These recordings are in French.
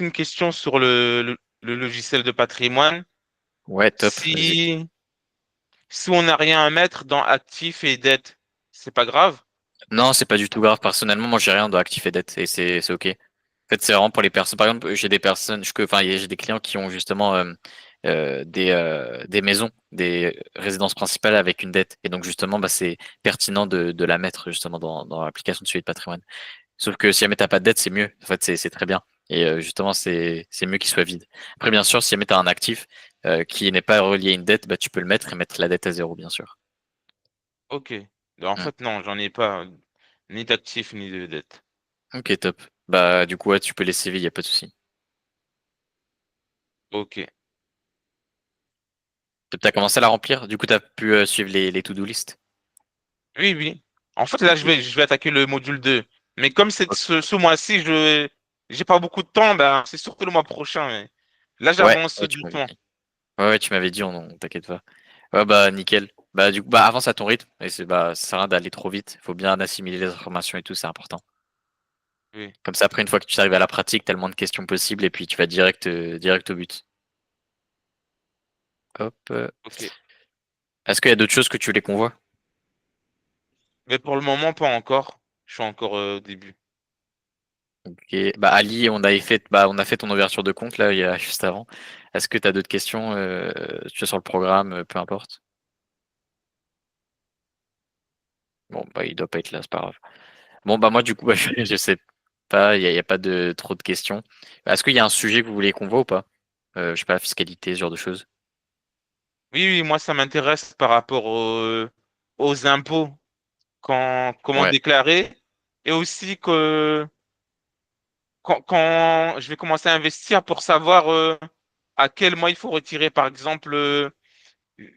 une question sur le logiciel de patrimoine. Ouais, top, vas-y. Si, si on n'a rien à mettre dans actifs et dettes, c'est pas grave? Non, c'est pas du tout grave. Personnellement, moi, j'ai rien de actif et dette et c'est ok. En fait, c'est vraiment pour les personnes. Par exemple, j'ai des personnes, enfin, j'ai des clients qui ont justement des maisons, des résidences principales avec une dette. Et donc, justement, bah, c'est pertinent de la mettre justement dans l'application de suivi de patrimoine. Sauf que si jamais t'as pas de dette, c'est mieux. En fait, c'est très bien. Et justement, c'est mieux qu'il soit vide. Après, bien sûr, si jamais t'as un actif qui n'est pas relié à une dette, bah, tu peux le mettre et mettre la dette à zéro, bien sûr. Ok. En Hmm. fait, non, j'en ai pas ni d'actifs ni de dettes. Ok, top. Bah, du coup, ouais, tu peux laisser vivre, y a pas de souci. Ok. T'as commencé à la remplir? Du coup, t'as pu suivre les to-do list? Oui, oui. En fait, là, Ok. je vais attaquer le module 2. Mais comme c'est Ok. ce mois-ci, je j'ai pas beaucoup de temps, ben, c'est surtout le mois prochain. Mais là, Ouais, j'avance ouais, tu m'avais doucement. dit. Ouais, ouais, tu m'avais dit, on t'inquiète pas. Ouais, bah, nickel. Bah, du coup, bah, avance à ton rythme. Et bah, ça sert à rien d'aller trop vite. Faut bien assimiler les informations et tout, c'est important. Oui. Comme ça, après, une fois que tu arrives à la pratique, t'as le moins de questions possible et puis tu vas direct au but. Hop. Ok. Est-ce qu'il y a d'autres choses que tu voulais qu'on voit? Mais pour le moment, pas encore. Je suis encore au début. Ok. Bah, Ali, on a fait ton ouverture de compte, là, il y a juste avant. Est-ce que t'as d'autres questions, tu es sur le programme, peu importe? Bon, bah, il doit pas être là, c'est pas grave. Bon, bah, moi, du coup, bah, je sais pas, y a pas de trop de questions. Est-ce qu'il y a un sujet que vous voulez qu'on voit ou pas? Je sais pas, la fiscalité, ce genre de choses. Oui, oui, moi, ça m'intéresse par rapport aux impôts, comment Ouais. déclarer, et aussi que quand je vais commencer à investir pour savoir à quel mois il faut retirer. Par exemple,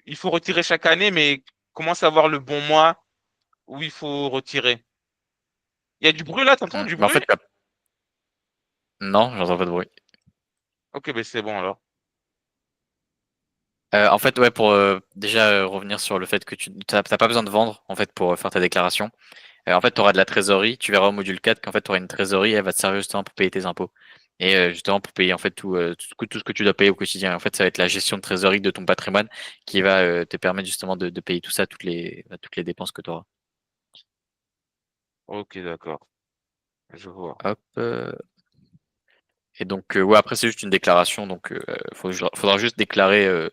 il faut retirer chaque année, mais comment savoir le bon mois où il faut retirer? Il y a du bruit là, t'entends du Mais en bruit? fait, non, j'entends pas de bruit. Ok, ben c'est bon alors. En fait, ouais, pour déjà revenir sur le fait que tu t'as pas besoin de vendre en fait pour faire ta déclaration. En fait, tu auras de la trésorerie. Tu verras au module 4 qu'en fait, tu auras une trésorerie. Elle va te servir justement pour payer tes impôts. Et justement pour payer en fait tout ce que tu dois payer au quotidien. En fait, ça va être la gestion de trésorerie de ton patrimoine qui va te permettre justement de payer tout ça, toutes les dépenses que tu auras. Ok, d'accord, je vois. Hop. Et donc, ouais, après, c'est juste une déclaration. Donc, faudra juste déclarer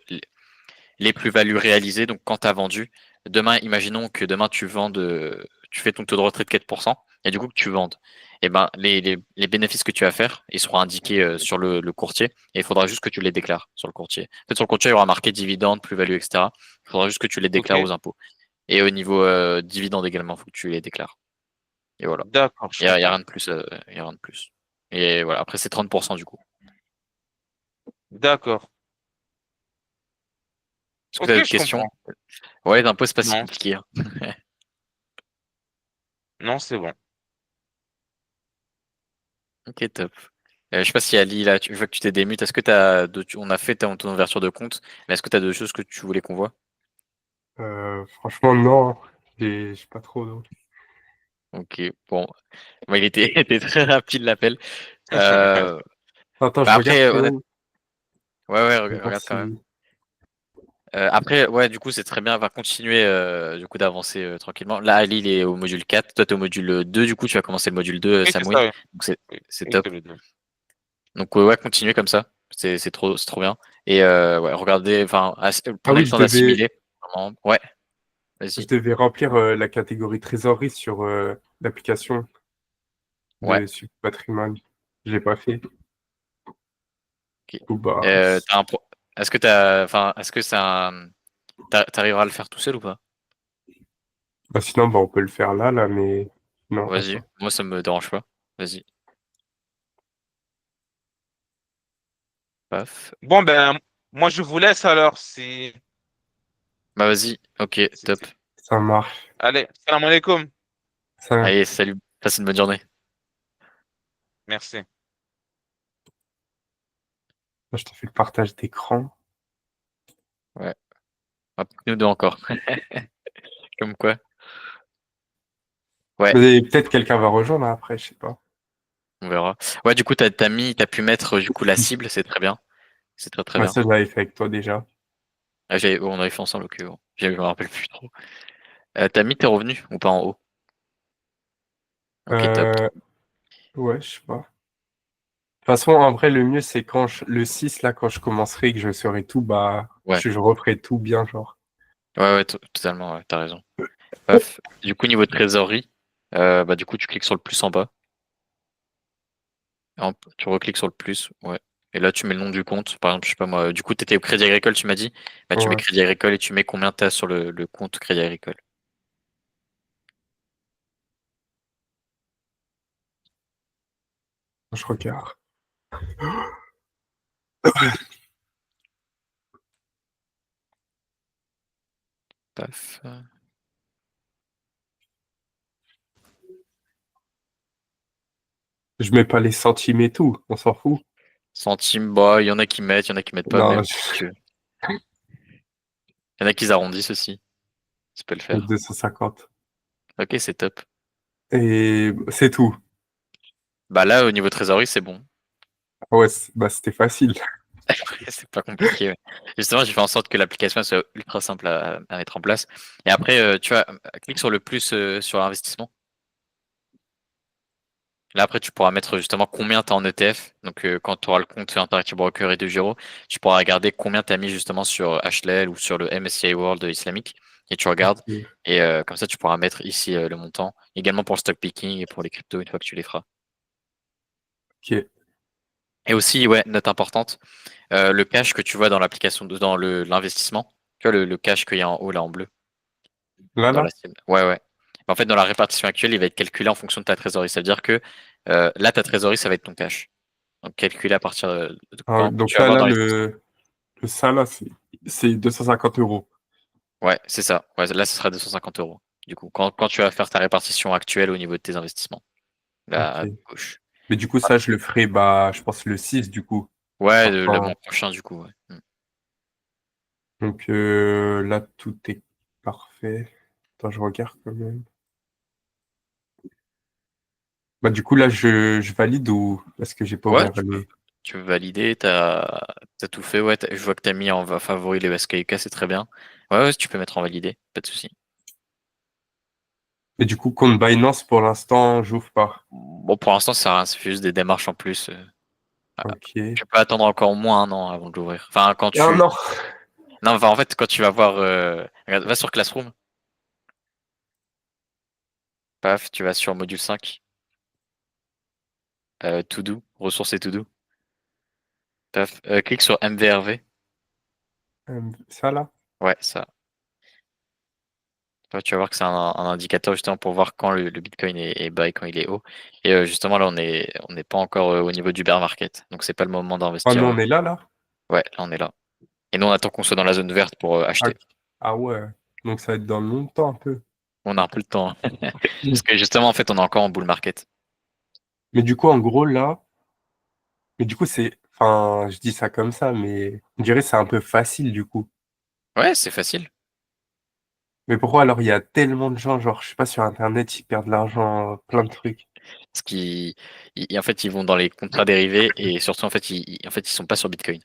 les plus-values réalisées. Donc, quand tu as vendu, demain, imaginons que demain, tu fais ton taux de retrait de 4% et du coup, que tu vendes. Et ben, les bénéfices que tu vas faire, ils seront indiqués sur le courtier et il faudra juste que tu les déclares sur le courtier. En fait, sur le courtier, il y aura marqué dividende, plus-value, etc. Il faudra juste que tu les Ok, déclares aux impôts. Et au niveau dividende également, il faut que tu les déclares. Et voilà. d'accord, je Y a comprends. rien de plus. Y a rien de plus. Et voilà, après, c'est 30% du coup. D'accord. Est-ce que tu as Ok, d'autres je questions? comprends. Ouais, l'impôt, c'est pas si Non, compliqué, hein. non, c'est bon. Ok, top. Je sais pas si Ali, là, je vois que tu t'es démute. Est-ce que t'as on a fait ton ouverture de compte, mais est-ce que tu as d'autres choses que tu voulais qu'on voit? Franchement, non. J'ai pas trop. Ok, bon. Bah, il était, était très rapide l'appel. Euh, Attends, je bah regarde après, quand honnête, même. ouais, ouais, Je vais voir regarde quand même. si. Après, ouais, du coup, c'est très bien. On va continuer du coup d'avancer tranquillement. Là, Ali, il est au module 4. Toi, t'es au module 2. Du coup, tu vas commencer le module 2, Oui, c'est Samouine. ça, oui. Donc, Oui, c'est oui, top. c'est le deux. Donc, ouais, continuez comme ça. C'est trop bien. Et ouais, regardez, enfin, Ah prenez oui, le temps d'assimiler. Vraiment. Ouais, je vas-y. devais remplir la catégorie trésorerie sur l'application Ouais. de Super Patrimoine. Je l'ai pas fait. Ok. Ou bah, T'as est-ce que enfin, est-ce que t'arriveras à le faire tout seul ou pas? sinon, bah, on peut le faire là, mais non, Vas-y. attends. Moi, ça me dérange pas. Vas-y. Paf. Bon, ben, moi, je vous laisse alors. Bah, vas-y. Ok, top. C'est- Ça marche. Allez, salam alaikum. Ça, Allez, salut. Passe une bonne journée. Merci. je te fais le partage d'écran. Ouais. Hop, nous deux encore. Comme quoi. Ouais. Mais peut-être quelqu'un va rejoindre après, je sais pas. On verra. Ouais, du coup, t'as pu mettre du coup la cible, c'est très bien. C'est très très Ouais, bien. ça, je l'avais fait avec toi déjà. Ah, on avait fait ensemble, ok. Bon. Je me rappelle plus trop. T'as mis tes revenus ou pas en haut? Ok, top. Euh, ouais, je sais pas. De toute façon, en vrai, le mieux, c'est le 6 là, quand je commencerai et que je saurai tout, bah, Ouais, je referai tout bien, genre. ouais, totalement, ouais, t'as raison. Paf. Du coup, niveau trésorerie, bah du coup, tu cliques sur le plus en bas. Tu recliques sur le plus, ouais. Et là, tu mets le nom du compte. Par exemple, je sais pas moi, du coup, tu étais au Crédit Agricole, tu m'as dit. Bah, tu mets Ouais, Crédit Agricole et tu mets combien tu as sur le compte Crédit Agricole. je regarde. Paf. Je mets pas les centimes et tout, on s'en fout. Centimes, bah, il y en a qui mettent pas, Non, même si tu veux. Il y en a qui arrondissent aussi. Tu peux le je mets faire. 250. Ok, c'est top. Et c'est tout. Bah là, au niveau trésorerie, c'est bon. Ah ouais, bah, c'était facile. C'est pas compliqué. Ouais. Justement, j'ai fait en sorte que l'application soit ultra simple à mettre en place. Et après, tu vois, clique sur le plus sur l'investissement. Là, après, tu pourras mettre justement combien tu as en ETF. Donc, quand tu auras le compte Interactive Broker et de Giro, tu pourras regarder combien tu as mis justement sur HLL ou sur le MSCI World islamique. Et tu regardes. Ok. Et comme ça, tu pourras mettre ici le montant. Également pour le stock picking et pour les cryptos une fois que tu les feras. Ok. Et aussi, ouais, note importante, le cash que tu vois dans l'application, dans l'investissement. Tu vois le cash qu'il y a en haut là en bleu. Là, Dans la là? cible. Ouais, ouais. En fait, dans la répartition actuelle, il va être calculé en fonction de ta trésorerie. Ça veut dire que là, ta trésorerie, ça va être ton cash. Donc, calculé à partir de Ah ouais, quand donc tu vas voir là, dans les. ça, là, c'est 250 €. Ouais, c'est ça. Ouais, là, ce sera 250 €. Du coup, quand tu vas faire ta répartition actuelle au niveau de tes investissements, là, Ok. à gauche. Mais du coup, ça, je le ferai, bah, je pense le 6 du coup. Ouais, Genre le mois prochain, du coup. Ouais. Donc là, tout est parfait. Attends, je regarde quand même. Bah, du coup, là, je valide ou parce que j'ai pas Ouais, ouvert les. tu peux valider, t'as tout fait. Ouais, je vois que t'as mis en favori les SKUK, c'est très bien. Ouais, ouais, tu peux mettre en validé, pas de souci. Et du coup, compte Binance, pour l'instant, j'ouvre pas. Bon, pour l'instant, ça sert à rien, c'est juste des démarches en plus. Ah, Ok. tu peux attendre encore moins un an avant de l'ouvrir. Enfin, quand Ah tu. non! Non, enfin, en fait, quand tu vas voir. Regarde, va sur Classroom. Paf, tu vas sur module 5. To do, ressources et to do. Paf, clique sur MVRV. Ça là? Ouais, ça. Paf, tu vas voir que c'est un indicateur justement pour voir quand le Bitcoin est bas et quand il est haut. Et justement, là, on n'est pas encore au niveau du bear market. Donc, c'est pas le moment Ah d'investir. non, on est là, là? Ouais, là, on est là. Et nous, on attend qu'on soit dans la zone verte pour Ah, acheter. ah ouais. Donc ça va être dans longtemps un peu. On a un peu le temps, hein. Parce que justement, en fait, on est encore en bull market. Mais du coup, en gros, là. Mais du coup, c'est. Enfin, je dis ça comme ça, mais on dirait que c'est un peu facile du coup. Ouais, c'est facile. Mais pourquoi alors il y a tellement de gens, genre, je sais pas, sur Internet, ils perdent de l'argent, plein de trucs. Parce en fait, ils vont dans les contrats dérivés et surtout, en fait, ils sont pas sur Bitcoin.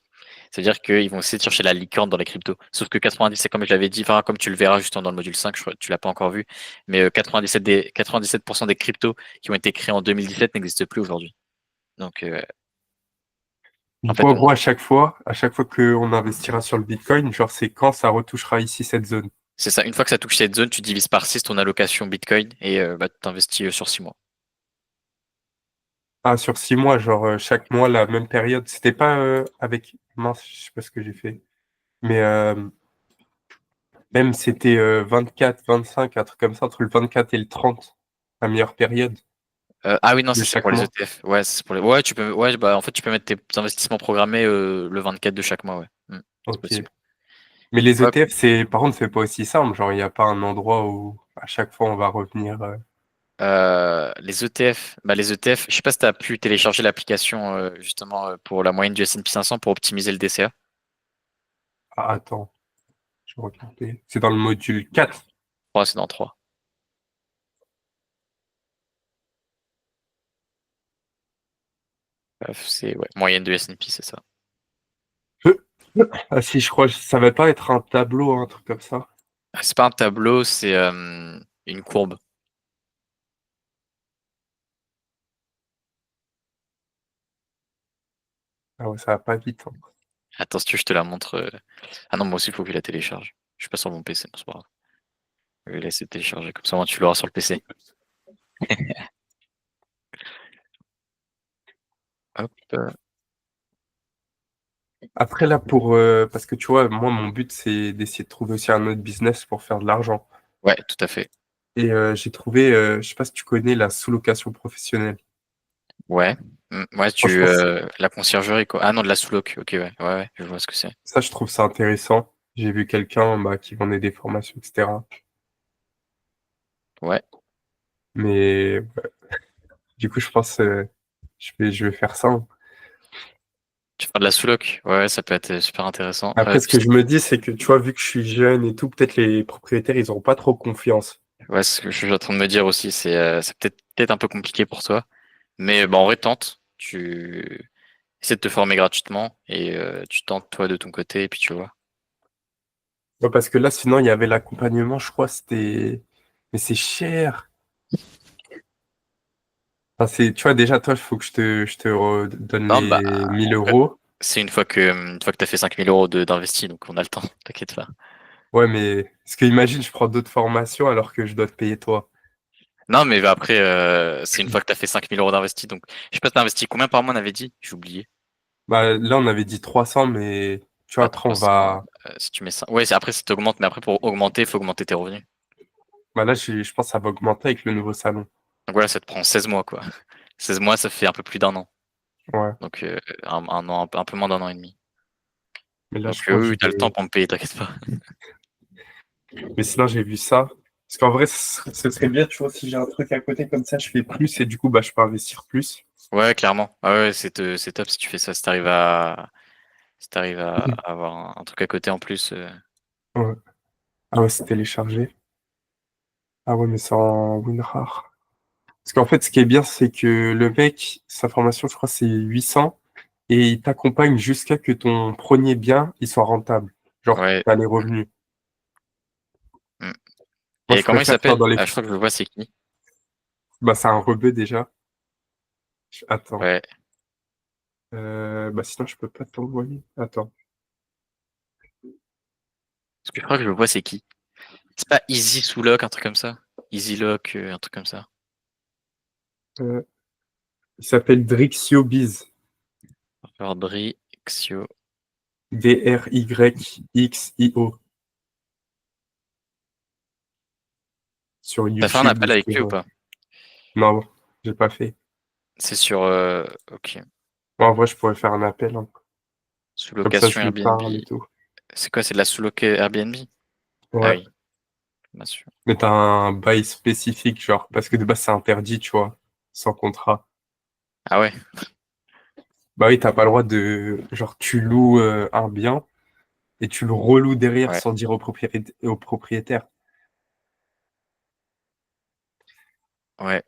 C'est-à-dire qu'ils vont essayer de chercher la licorne dans les cryptos. Sauf que 90, c'est comme je l'avais dit, enfin, comme tu le verras justement dans le module 5, je crois que tu l'as pas encore vu, mais 97% des cryptos qui ont été créés en 2017 n'existent plus aujourd'hui. Donc, en Du coup, fait, en gros, à chaque fois qu'on investira sur le Bitcoin, genre, c'est quand ça retouchera ici cette zone. c'est ça. Une fois que ça touche cette zone, tu divises par 6 ton allocation Bitcoin et bah, tu investis sur 6 mois. Ah, sur 6 mois, genre, chaque mois, la même période. C'était pas avec. Mince, je sais pas ce que j'ai fait. Mais même c'était 24, 25, un truc comme ça, entre le 24 et le 30, la meilleure période Ah oui, non, de ça c'est chaque pour les mois. ETF. Ouais, c'est pour les. Ouais, tu peux. Ouais, bah en fait, tu peux mettre tes investissements programmés le 24 de chaque mois. Ouais. C'est Ok. possible. Mais les Ouais. ETF, par contre, c'est pas aussi simple. Genre, il n'y a pas un endroit où à chaque fois on va revenir. Les ETF, les ETF, je sais pas si tu as pu télécharger l'application justement pour la moyenne du S&P 500 pour optimiser le DCA. Ah, attends, je vais regarder. C'est dans le module 4. Ouais, c'est dans 3. C'est moyenne de S&P, c'est ça. Ah si, je crois, ça va pas être un tableau, un truc comme ça. C'est pas un tableau, c'est une courbe. Ah ouais, ça va pas vite, hein. Attends, si tu veux, je te la montre. Ah non, moi aussi, il faut que je la télécharge. Je suis pas sur mon PC, non, c'est pas grave. Je vais laisser télécharger, comme ça, moi, tu l'auras sur le PC. Hop. Après là, parce que tu vois, moi, mon but, c'est d'essayer de trouver aussi un autre business pour faire de l'argent. Ouais, tout à fait. Et j'ai trouvé, je sais pas si tu connais la sous-location professionnelle. Ouais. Ouais, Franchement, la conciergerie, quoi. Ah non, de la sous-loc. Ok, ouais, je vois ce que c'est. ça, je trouve ça intéressant. J'ai vu quelqu'un bah, qui vendait des formations, etc. Ouais. Mais du coup, je pense je vais faire ça, hein. Tu fais de la sous-loc. Ouais, ça peut être super intéressant. Après, ce que je me dis, c'est que tu vois, vu que je suis jeune et tout, peut-être les propriétaires, ils auront pas trop confiance. Ouais, c'est ce que je suis en train de me dire aussi. C'est peut-être un peu compliqué pour toi. Mais bon, en vrai, tente. Tu essaies de te former gratuitement et tu tentes toi de ton côté et puis tu vois. Ouais, parce que là, sinon, il y avait l'accompagnement, je crois, c'était. Mais c'est cher. Enfin, tu vois, déjà, toi, il faut que je te donne Non, bah, les 1000 en vrai, euros. c'est une fois que tu as fait 5 000 € d'investi, donc on a le temps, t'inquiète pas. Ouais, mais parce que imagine, je prends d'autres formations alors que je dois te payer toi. Non, mais après, c'est une fois que tu as fait 5 000 € d'investi. Donc, je sais pas, t'as investi combien par mois, on avait dit? J'ai oublié. Bah, là, on avait dit 300, mais tu vois, À après, on 300, va. si tu mets ça. Ouais, après, ça t'augmente, mais après, pour augmenter, il faut augmenter tes revenus. Bah, là, je pense que ça va augmenter avec le nouveau salon. Donc voilà, ça te prend 16 mois, quoi. 16 mois, ça fait un peu plus d'un an. Ouais. Donc, un an, un peu moins d'un an et demi. Mais là, Donc, je pense que oui, je oui, t'as le temps vais. pour me payer, t'inquiète pas. Mais sinon, j'ai vu ça. Parce qu'en vrai, ce serait bien, tu vois, si j'ai un truc à côté comme ça, je fais plus et du coup, bah, je peux investir plus. Ouais, clairement. Ah ouais, c'est top si tu fais ça. Si t'arrives à avoir un truc à côté en plus. Ouais. Ah ouais, c'est téléchargé. Ah ouais, mais c'est en WinRAR. Parce qu'en fait, ce qui est bien, c'est que le mec, sa formation, je crois, c'est 800 et il t'accompagne jusqu'à que ton premier bien, il soit rentable. Genre, Ouais. t'as les revenus. Mm. Moi, Et je comment il préfère faire s'appelle? dans les. Ah, je crois que je le vois, c'est qui? Bah, c'est un rebeu déjà. Attends. Ouais. Bah, sinon, je peux pas t'envoyer. Attends. Parce que je crois que je le vois, c'est qui? C'est pas Easy sous lock, un truc comme ça? Easy lock, un truc comme ça. Euh, il s'appelle DrixioBiz. Fabricio. DrYxio. Sur T'as fait un YouTube ou appel avec lui ou sur. pas? Non, j'ai pas fait. C'est sur. Ok. Moi, en vrai, je pourrais faire un appel, hein. Comme ça, Sous-location je lui Airbnb. parle et tout. C'est quoi? C'est de la sous-loc Airbnb? Ah Ouais. oui, bien sûr. Mais t'as un bail spécifique, genre, parce que de base, c'est interdit, tu vois, sans contrat. Ah ouais? Bah oui, t'as pas le droit de. Genre, tu loues un bien et tu le reloues derrière Ouais. sans dire au propriétaire. Ouais.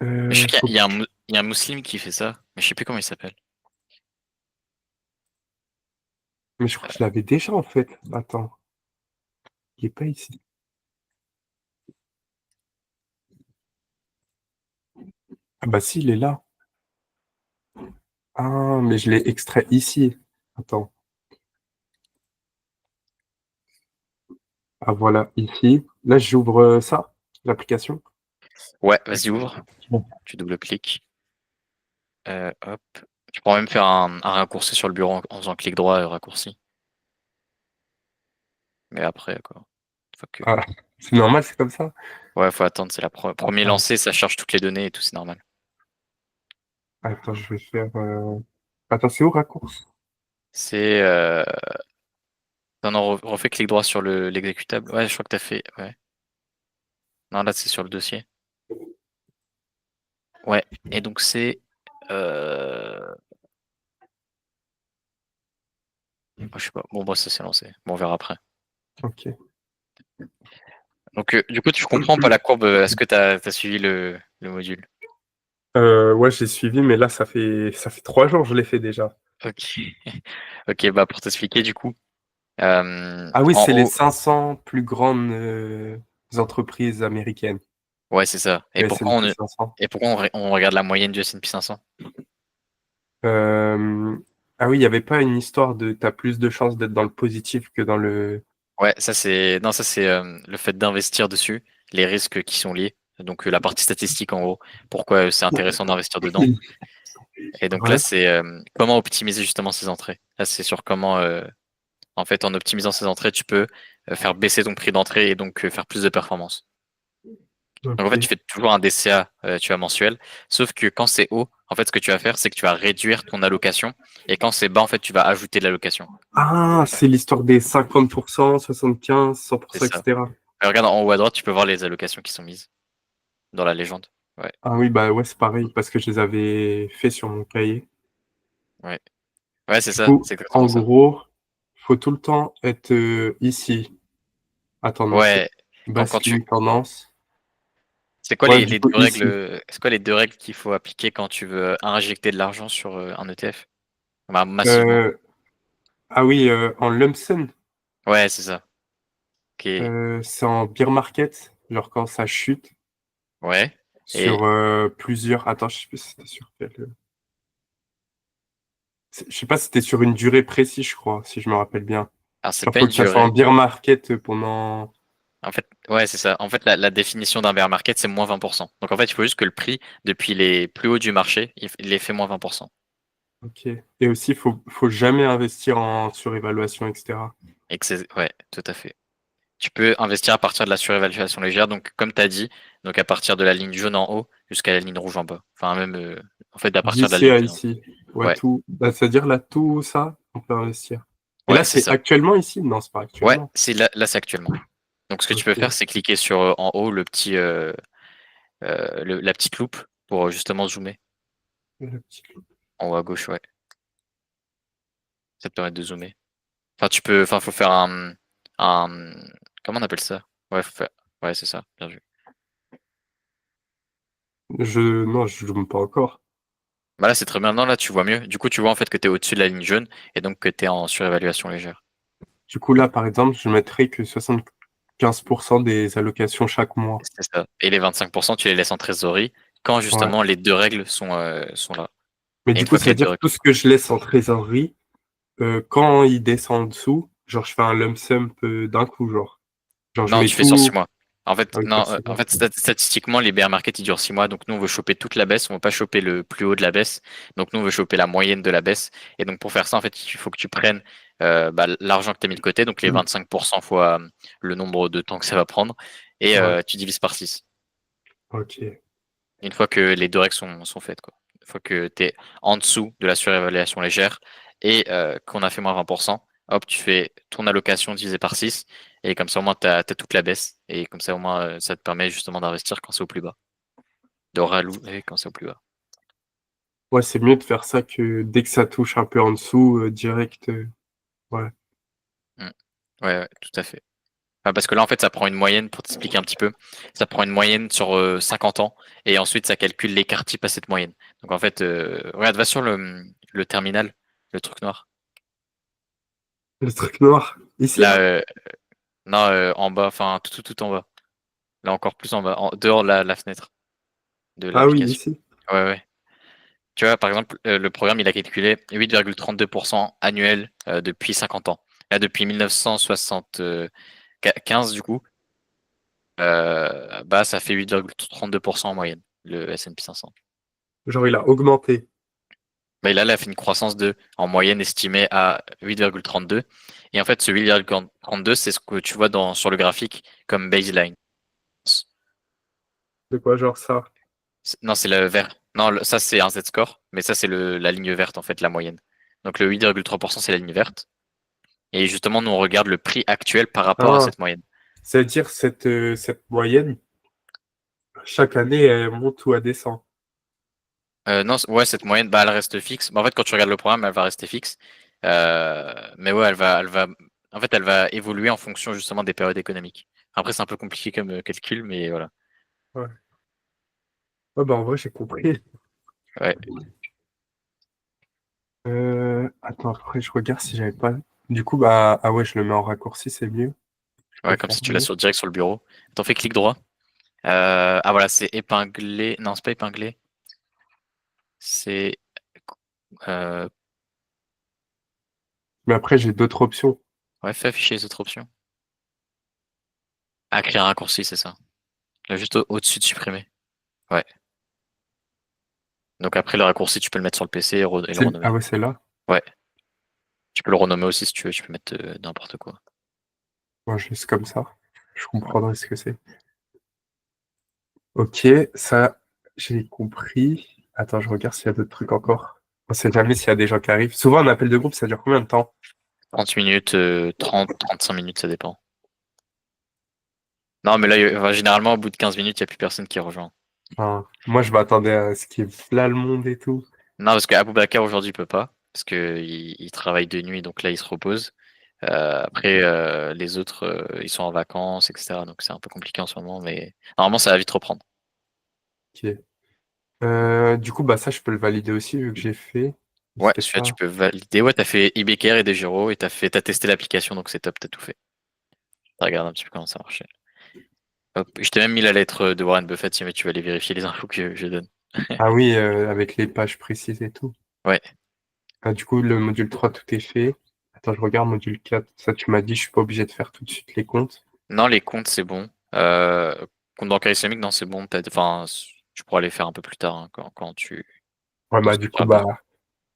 Mais je sais qu'il y a, Faut il y a un, il y a un musulman qui fait ça, mais je sais plus comment il s'appelle. Mais je crois que je l'avais déjà, en fait. Attends, il est pas ici. Ah bah si, il est là. Ah, mais je l'ai extrait ici. Attends. Ah voilà, ici. Là, j'ouvre ça, l'application. Ouais, vas-y, ouvre. Bon. Tu double-cliques. Hop. Tu pourras même faire un raccourci sur le bureau en faisant clic droit et raccourci. Mais après, quoi. Faut que... Ah, c'est normal, c'est comme ça. Ouais, faut attendre, c'est la premier Ah, lancé, ça charge toutes les données et tout, c'est normal. attends, je vais faire. Attends, c'est où raccourci? C'est. Non, non, refais clic droit sur l'exécutable. Ouais, je crois que t'as fait. Ouais. Non, là, c'est sur le dossier. Ouais. Et donc, c'est. Euh... oh, je sais pas. Bon, bah, ça s'est lancé. Bon, on verra après. Ok. Donc, du coup, tu comprends pas la courbe. Est-ce que t'as suivi le module? Ouais, j'ai suivi, mais là, ça fait 3 jours, je l'ai fait déjà. Ok. Ok, bah pour t'expliquer du coup, Ah oui, en c'est les haut, 500 plus grandes entreprises américaines. ouais, c'est ça. Le S&P 500. Et pourquoi on regarde la moyenne du S&P 500? Euh, Ah oui, il n'y avait pas une histoire de t'as plus de chances d'être dans le positif que dans le. Ouais, ça c'est le fait d'investir dessus, les risques qui sont liés. Donc la partie statistique en gros, pourquoi c'est intéressant d'investir dedans. Et donc là Ouais. c'est comment optimiser justement ces entrées. Là c'est sur comment en fait en optimisant ces entrées tu peux faire baisser ton prix d'entrée et donc faire plus de performance. Donc en fait tu Ok. fais toujours un DCA tu vois mensuel, sauf que quand c'est haut, en fait ce que tu vas faire c'est que tu vas réduire ton allocation et quand c'est bas en fait tu vas ajouter de l'allocation. Ah, c'est l'histoire des 50%, 75, C'est 100%, ça. etc. Et regarde en haut à droite tu peux voir les allocations qui sont mises dans la légende. Ouais. Ah oui, bah ouais, c'est pareil, parce que je les avais fait sur mon cahier. Ouais. Ouais, c'est Du ça, coup, c'est exactement en ça. gros, faut tout le temps être ici. Attends, non, c'est Ouais, quand tu. basking tendance. C'est quoi Ouais, du les coup, deux ici. règles, c'est quoi les deux règles qu'il faut appliquer quand tu veux injecter de l'argent sur un ETF? Bah, massivement. Euh, Ah oui, en lump sum, Ouais, c'est ça. Ok. c'est en bear market, genre quand ça chute Ouais. Et sur plusieurs. Attends, je sais plus si c'était sur quel. Je sais pas si c'était sur une durée précise, je crois, si je me rappelle bien. alors c'est Genre, pas faut une que ça soit en durée. bear market pendant. En fait, ouais, c'est ça. En fait, la définition d'un bear market, c'est moins 20%. Donc en fait, il faut juste que le prix, depuis les plus hauts du marché, il ait fait moins 20%. Ok. Et aussi, faut jamais investir en surévaluation, etc. Et que c'est. Ouais, tout à fait. Tu peux investir à partir de la surévaluation légère, donc comme tu as dit, donc à partir de la ligne jaune en haut jusqu'à la ligne rouge en bas. Enfin même en fait à partir de la D'ici ligne à jaune. ici. Ouais, Ouais, tout. Bah, c'est-à-dire là, tout ça, on peut investir. Et là, ouais, c'est c'est ça. actuellement ici? Non, c'est pas Ouais, actuellement. c'est là c'est actuellement. Donc ce que tu peux faire, Ok. c'est cliquer sur en haut le petit la petite loupe pour justement zoomer Le petit clou. en haut à gauche, ouais. Ça te permet de zoomer. Enfin tu peux, enfin faut faire un comment on appelle ça? Ouais, ouais, c'est ça, bien vu. Non, je joue pas encore. Bah là c'est très bien, non là tu vois mieux. Du coup tu vois en fait que tu es au-dessus de la ligne jaune et donc que tu es en surévaluation légère. Du coup, là, par exemple, je mettrais que 75% des allocations chaque mois. C'est ça. Et les 25%, tu les laisses en trésorerie quand Ouais. justement les deux règles sont là. Mais Et du une coup, fois que ça les veut deux dire que règles. tout ce que je laisse en trésorerie, quand il descend en dessous, genre, je fais un lump sum d'un coup, genre. Genre, je Non, mets tu fais sur tout. 6 mois. En fait, Ah oui, non, sur 6 mois. statistiquement, les bear market, ils durent 6 mois. Donc, nous, on veut choper toute la baisse. On veut pas choper le plus haut de la baisse. Donc, nous, on veut choper la moyenne de la baisse. Et donc, pour faire ça, en fait, il faut que tu prennes bah, l'argent que tu as mis de côté. Donc, les 25% fois le nombre de temps que ça va prendre. Et Ouais, tu divises par 6. ok. Une fois que les deux règles sont faites, quoi. Une fois que tu es en dessous de la surévaluation légère et qu'on a fait moins 20%, hop, tu fais ton allocation divisé par 6 et comme ça au moins tu as toute la baisse et comme ça au moins ça te permet justement d'investir quand c'est au plus bas, de rallouer quand c'est au plus bas. Ouais, c'est mieux de faire ça que dès que ça touche un peu en dessous, direct. Ouais. Mm. Ouais, ouais, tout à fait. Enfin, parce que là en fait ça prend une moyenne pour t'expliquer un petit peu, ça prend une moyenne sur 50 ans et ensuite ça calcule l'écart type à cette moyenne. Donc en fait, regarde, va sur le terminal, le truc noir. Le truc noir. Ici, Là, là? non, en bas, enfin tout en bas. Là encore plus en bas, dehors de la fenêtre de Ah oui, l'application. ici. Ouais, ouais. Tu vois, par exemple, le programme, il a calculé 8,32% annuel depuis 50 ans. Là, depuis 1975, du coup, bah, ça fait 8,32% en moyenne, le S&P 500. Genre, il a augmenté. Bah, là, il a fait une croissance de, en moyenne estimée à 8,32. Et en fait, ce 8,32, c'est ce que tu vois sur le graphique comme baseline. De quoi, genre ça? Non, c'est le vert. Non, ça c'est un Z-score, mais ça c'est la ligne verte en fait, la moyenne. Donc le 8,3%, c'est la ligne verte. Et justement, nous on regarde le prix actuel par rapport à Ah, cette moyenne. c'est-à-dire cette moyenne, chaque année, elle monte ou elle descend. Non, ouais, cette moyenne, bah, elle reste fixe. Bah, en fait, quand tu regardes le programme, elle va rester fixe. Mais ouais, en fait, elle va évoluer en fonction justement des périodes économiques. Après, c'est un peu compliqué comme calcul, mais voilà. Ouais. Ouais, bah en vrai, j'ai compris. Ouais. Attends, après, je regarde si j'avais pas. Du coup, bah, ah ouais, je le mets en raccourci, c'est mieux. Je peux Ouais, comme faire si tu l'as mieux. direct sur le bureau. T'en fais clic droit. Ah voilà, c'est épinglé. Non, c'est pas épinglé. C'est euh, Mais après, j'ai d'autres options. ouais, fais afficher les autres options. Ah, créer un raccourci, c'est ça. Là, juste au-dessus de supprimer. Ouais. Donc après le raccourci, tu peux le mettre sur le PC et le Ah renommer. ouais, c'est là. Ouais. Tu peux le renommer aussi si tu veux. Tu peux mettre n'importe quoi. Moi, juste comme ça. Je Ouais. comprendrai ce que c'est. Ok, ça, j'ai compris. Attends, je regarde s'il y a d'autres trucs encore. On sait jamais s'il y a des gens qui arrivent. Souvent, un appel de groupe, ça dure combien de temps? 30 minutes, 30, 35 minutes, ça dépend. Non, mais là, enfin, généralement, au bout de 15 minutes, il n'y a plus personne qui rejoint. Enfin, moi, je m'attendais à ce qu'il y ait là le monde et tout. Non, parce qu'Aboubacar aujourd'hui il peut pas, parce que il travaille de nuit, donc là il se repose. Après, les autres, ils sont en vacances, etc. Donc c'est un peu compliqué en ce moment, mais normalement ça va vite reprendre. Ok. Du coup, bah ça, je peux le valider aussi vu que j'ai fait. Ouais, C'était celui-là tu pas. peux valider. Ouais, t'as fait IBKR et Degiro et t'as testé l'application, donc c'est top, t'as tout fait. Regarde un petit peu comment ça marchait. Hop, je t'ai même mis la lettre de Warren Buffett si jamais tu veux aller vérifier les infos que je donne. Ah oui, avec les pages précises et tout. Ouais. Ah, du coup, le module 3 tout est fait. Attends, je regarde module 4. Ça, tu m'as dit, je suis pas obligé de faire tout de suite les comptes. Non, les comptes, c'est bon. Compte bancaire islamique, non, c'est bon. Enfin, tu pourras les faire un peu plus tard, hein, quand Ouais, quand bah tu du coup, auras besoin. bah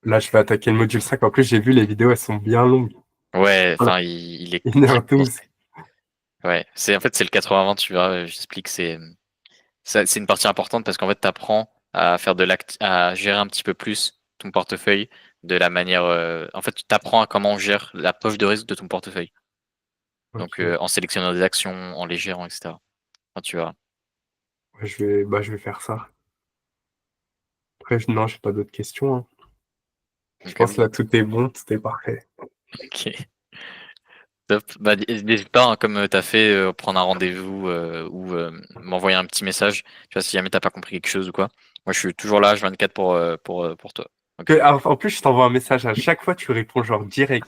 là, je vais attaquer le module 5. En plus, j'ai vu les vidéos, elles sont bien longues. Ouais, Voilà, enfin, il est très 1h12. condensé. Ouais, en fait c'est le 80-20, tu verras, j'explique, c'est une partie importante parce qu'en fait tu apprends à faire à gérer un petit peu plus ton portefeuille de la manière en fait tu t'apprends à comment on gère la poche de risque de ton portefeuille. Donc Ok. en sélectionnant des actions, en les gérant, etc. Enfin, tu verras. Ouais, je vais faire ça. Après, non, j'ai pas d'autres questions, hein. Je Donc, pense là, tout est bon, tout est parfait. ok. Top. Bah, n'hésite pas, hein, comme tu as fait, prendre un rendez-vous ou m'envoyer un petit message. Tu vois, si jamais t'as pas compris quelque chose ou quoi. Moi, je suis toujours là, H24 pour toi. Ok. En plus, je t'envoie un message à chaque fois, tu réponds genre direct.